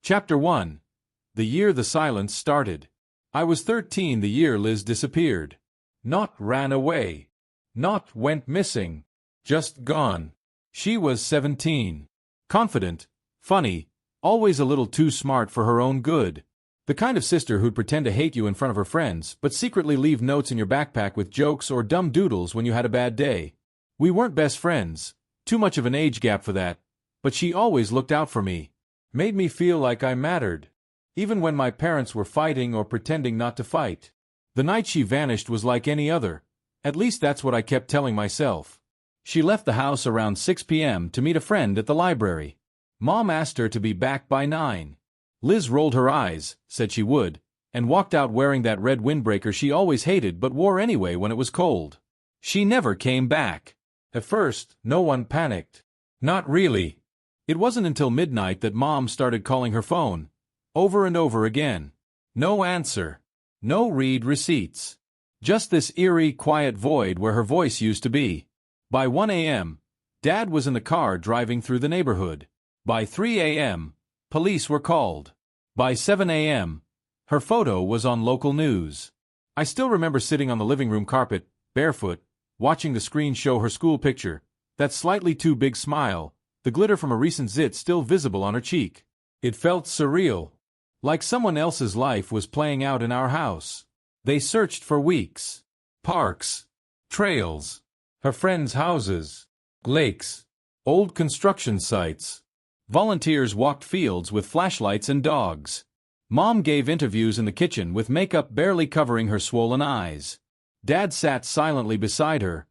Chapter 1. The year the silence started. I was 13 the year Liz disappeared. Not ran away. Not went missing. Just gone. She was 17. Confident, funny, always a little too smart for her own good. The kind of sister who'd pretend to hate you in front of her friends, but secretly leave notes in your backpack with jokes or dumb doodles when you had a bad day. We weren't best friends, too much of an age gap for that, but she always looked out for me. Made me feel like I mattered. Even when my parents were fighting or pretending not to fight. The night she vanished was like any other. At least that's what I kept telling myself. She left the house around 6 p.m. to meet a friend at the library. Mom asked her to be back by 9. Liz rolled her eyes, said she would, and walked out wearing that red windbreaker she always hated but wore anyway when it was cold. She never came back. At first, no one panicked. Not really. It wasn't until midnight that Mom started calling her phone, over and over again. No answer. No read receipts. Just this eerie, quiet void where her voice used to be. By 1 a.m., Dad was in the car driving through the neighborhood. By 3 a.m., police were called. By 7 a.m., her photo was on local news. I still remember sitting on the living room carpet, barefoot, watching the screen show her school picture, that slightly too big smile, the glitter from a recent zit still visible on her cheek. It felt surreal. Like someone else's life was playing out in our house. They searched for weeks. Parks. Trails. Her friends' houses. Lakes. Old construction sites. Volunteers walked fields with flashlights and dogs. Mom gave interviews in the kitchen with makeup barely covering her swollen eyes. Dad sat silently beside her,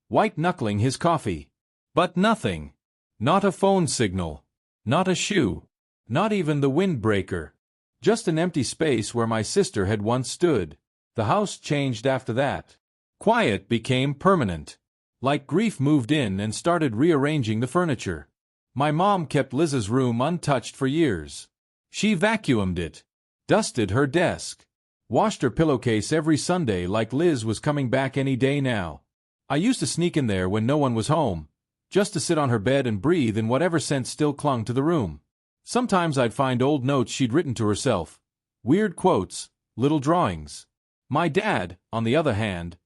white-knuckling his coffee. But nothing. Not a phone signal. Not a shoe. Not even the windbreaker. Just an empty space where my sister had once stood. The house changed after that. Quiet became permanent. Like grief moved in and started rearranging the furniture. My mom kept Liz's room untouched for years. She vacuumed it, dusted her desk, washed her pillowcase every Sunday like Liz was coming back any day now. I used to sneak in there when no one was home, just to sit on her bed and breathe in whatever scent still clung to the room. Sometimes I'd find old notes she'd written to herself, weird quotes, little drawings. My dad, on the other hand,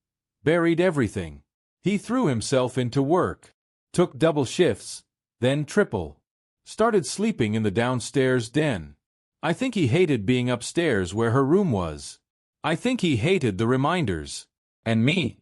buried everything. He threw himself into work, took double shifts, then triple. Started sleeping in the downstairs den. I think he hated being upstairs where her room was. I think he hated the reminders. And me.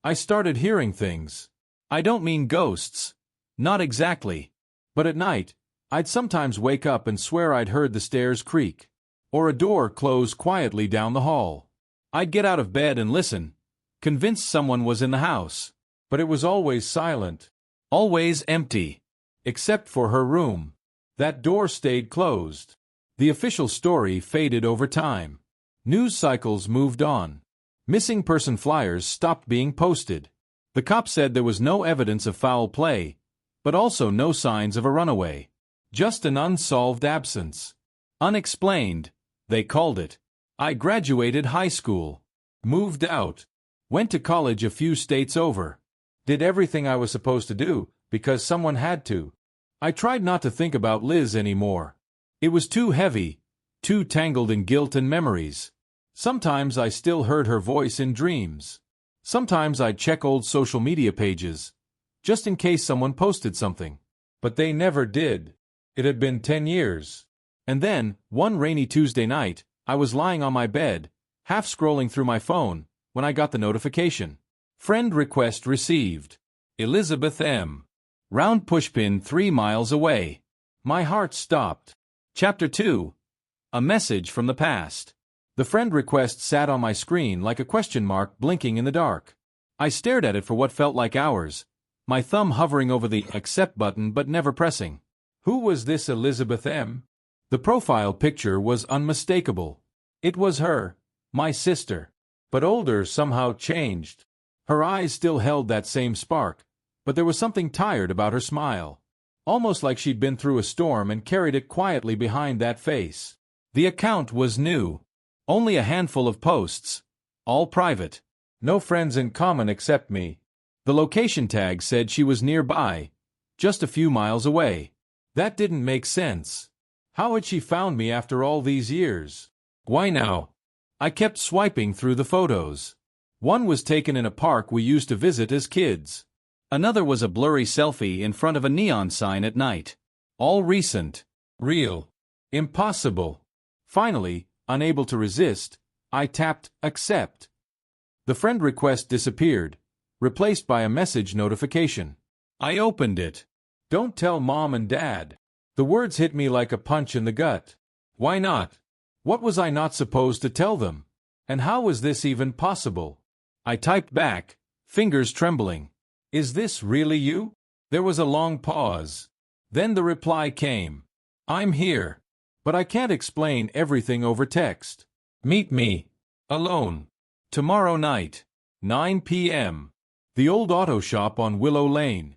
I started hearing things. I don't mean ghosts. Not exactly. But at night, I'd sometimes wake up and swear I'd heard the stairs creak. Or a door close quietly down the hall. I'd get out of bed and listen, convinced someone was in the house. But it was always silent. Always empty. Except for her room. That door stayed closed. The official story faded over time. News cycles moved on. Missing person flyers stopped being posted. The cop said there was no evidence of foul play, but also no signs of a runaway. Just an unsolved absence. Unexplained, they called it. I graduated high school. Moved out. Went to college a few states over. Did everything I was supposed to do, because someone had to. I tried not to think about Liz anymore. It was too heavy, too tangled in guilt and memories. Sometimes I still heard her voice in dreams. Sometimes I'd check old social media pages, just in case someone posted something. But they never did. It had been 10 years. And then, one rainy Tuesday night, I was lying on my bed, half scrolling through my phone, when I got the notification. Friend request received. Elizabeth M. Round pushpin 3 miles away. My heart stopped. Chapter 2. A message from the past. The friend request sat on my screen like a question mark blinking in the dark. I stared at it for what felt like hours, my thumb hovering over the accept button but never pressing. Who was this Elizabeth M? The profile picture was unmistakable. It was her, my sister, but older, somehow changed. Her eyes still held that same spark, but there was something tired about her smile. Almost like she'd been through a storm and carried it quietly behind that face. The account was new. Only a handful of posts. All private. No friends in common except me. The location tag said she was nearby, just a few miles away. That didn't make sense. How had she found me after all these years? Why now? I kept swiping through the photos. One was taken in a park we used to visit as kids. Another was a blurry selfie in front of a neon sign at night. All recent. Real. Impossible. Finally, unable to resist, I tapped accept. The friend request disappeared, replaced by a message notification. I opened it. Don't tell Mom and Dad. The words hit me like a punch in the gut. Why not? What was I not supposed to tell them? And how was this even possible? I typed back, fingers trembling. Is this really you? There was a long pause. Then the reply came. I'm here. But I can't explain everything over text. Meet me. Alone. Tomorrow night. 9 p.m. The old auto shop on Willow Lane.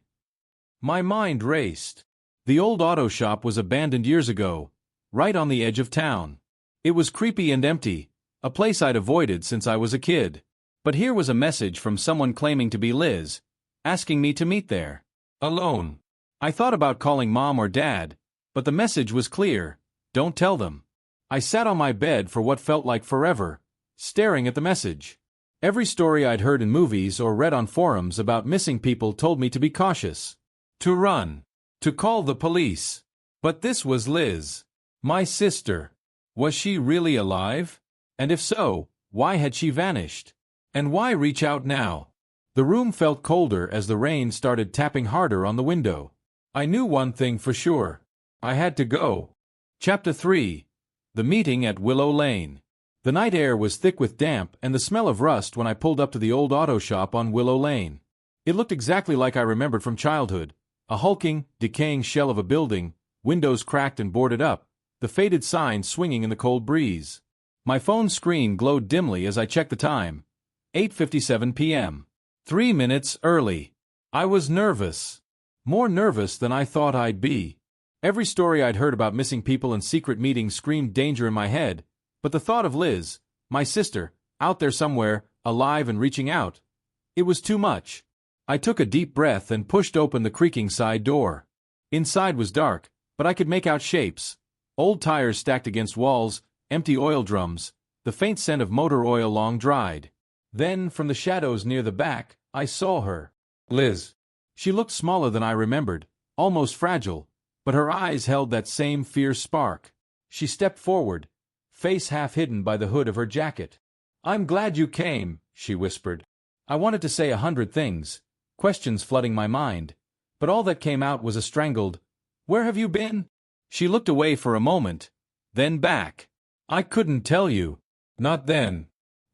My mind raced. The old auto shop was abandoned years ago, right on the edge of town. It was creepy and empty, a place I'd avoided since I was a kid. But here was a message from someone claiming to be Liz, asking me to meet there. Alone. I thought about calling Mom or Dad, but the message was clear. Don't tell them. I sat on my bed for what felt like forever, staring at the message. Every story I'd heard in movies or read on forums about missing people told me to be cautious. To run. To call the police. But this was Liz. My sister. Was she really alive? And if so, why had she vanished? And why reach out now? The room felt colder as the rain started tapping harder on the window. I knew one thing for sure. I had to go. Chapter 3. The Meeting at Willow Lane. The night air was thick with damp and the smell of rust when I pulled up to the old auto shop on Willow Lane. It looked exactly like I remembered from childhood. A hulking, decaying shell of a building, windows cracked and boarded up, the faded sign swinging in the cold breeze. My phone screen glowed dimly as I checked the time. 8:57 p.m. 3 minutes early. I was nervous. More nervous than I thought I'd be. Every story I'd heard about missing people and secret meetings screamed danger in my head, but the thought of Liz, my sister, out there somewhere, alive and reaching out, it was too much. I took a deep breath and pushed open the creaking side door. Inside was dark, but I could make out shapes. Old tires stacked against walls, empty oil drums, the faint scent of motor oil long dried. Then, from the shadows near the back, I saw her. Liz. She looked smaller than I remembered, almost fragile, but her eyes held that same fierce spark. She stepped forward, face half hidden by the hood of her jacket. I'm glad you came, she whispered. I wanted to say 100 things, questions flooding my mind, but all that came out was a strangled, "Where have you been?" She looked away for a moment, then back. I couldn't tell you. Not then.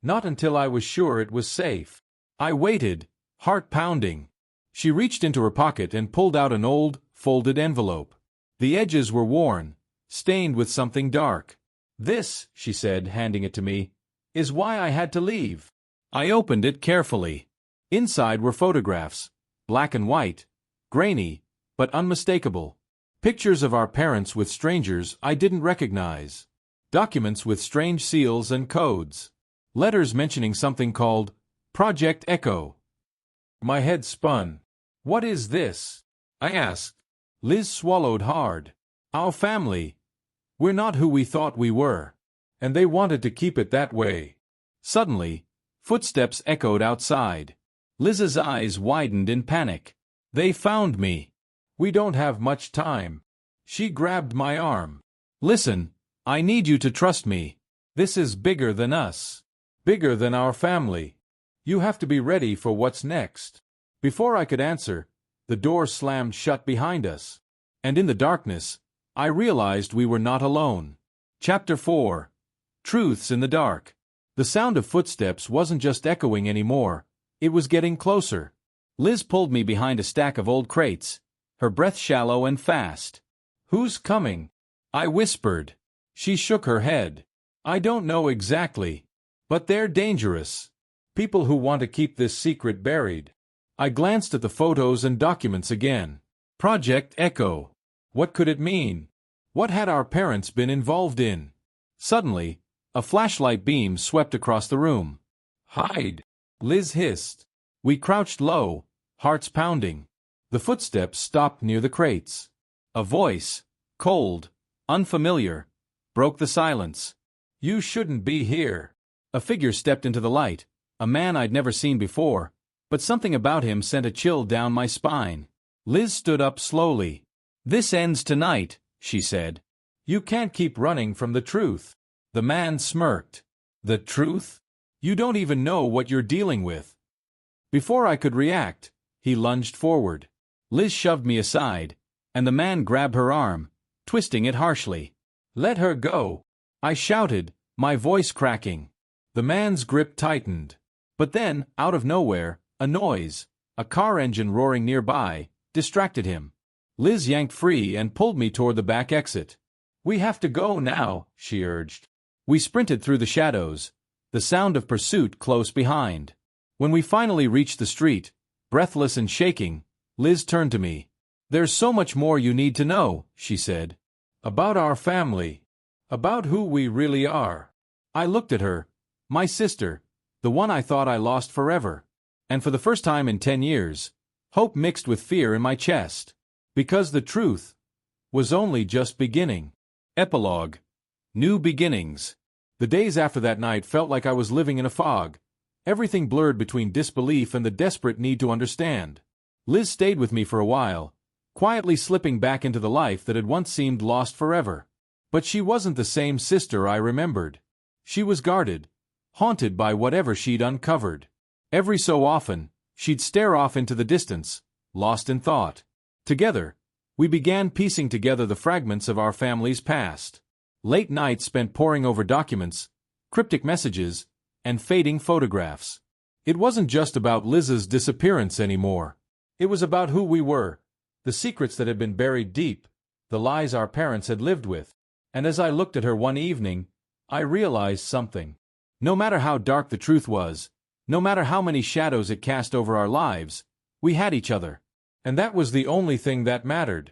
Not until I was sure it was safe. I waited, heart pounding. She reached into her pocket and pulled out an old, folded envelope. The edges were worn, stained with something dark. This, she said, handing it to me, is why I had to leave. I opened it carefully. Inside were photographs, black and white, grainy, but unmistakable. Pictures of our parents with strangers I didn't recognize. Documents with strange seals and codes. Letters mentioning something called Project Echo. My head spun. What is this? I asked. Liz swallowed hard. Our family. We're not who we thought we were. And they wanted to keep it that way. Suddenly, footsteps echoed outside. Liz's eyes widened in panic. They found me. We don't have much time. She grabbed my arm. Listen, I need you to trust me. This is bigger than us. Bigger than our family. You have to be ready for what's next. Before I could answer, the door slammed shut behind us. And in the darkness, I realized we were not alone. Chapter 4. Truths in the Dark. The sound of footsteps wasn't just echoing anymore. It was getting closer. Liz pulled me behind a stack of old crates, her breath shallow and fast. Who's coming? I whispered. She shook her head. I don't know exactly. But they're dangerous. People who want to keep this secret buried. I glanced at the photos and documents again. Project Echo. What could it mean? What had our parents been involved in? Suddenly, a flashlight beam swept across the room. Hide! Liz hissed. We crouched low, hearts pounding. The footsteps stopped near the crates. A voice, cold, unfamiliar, broke the silence. You shouldn't be here. A figure stepped into the light, a man I'd never seen before, but something about him sent a chill down my spine. Liz stood up slowly. "This ends tonight," she said. You can't keep running from the truth. The man smirked. The truth? You don't even know what you're dealing with. Before I could react, he lunged forward. Liz shoved me aside, and the man grabbed her arm, twisting it harshly. Let her go, I shouted, my voice cracking. The man's grip tightened. But then, out of nowhere, a noise, a car engine roaring nearby, distracted him. Liz yanked free and pulled me toward the back exit. We have to go now, she urged. We sprinted through the shadows, the sound of pursuit close behind. When we finally reached the street, breathless and shaking, Liz turned to me. "There's so much more you need to know," she said. About our family. About who we really are. I looked at her. My sister, the one I thought I lost forever. And for the first time in 10 years, hope mixed with fear in my chest. Because the truth was only just beginning. Epilogue. New beginnings. The days after that night felt like I was living in a fog. Everything blurred between disbelief and the desperate need to understand. Liz stayed with me for a while, quietly slipping back into the life that had once seemed lost forever. But she wasn't the same sister I remembered. She was guarded, haunted by whatever she'd uncovered. Every so often, she'd stare off into the distance, lost in thought. Together, we began piecing together the fragments of our family's past. Late nights spent poring over documents, cryptic messages, and fading photographs. It wasn't just about Liz's disappearance anymore. It was about who we were, the secrets that had been buried deep, the lies our parents had lived with. And as I looked at her one evening, I realized something. No matter how dark the truth was, no matter how many shadows it cast over our lives, we had each other. And that was the only thing that mattered.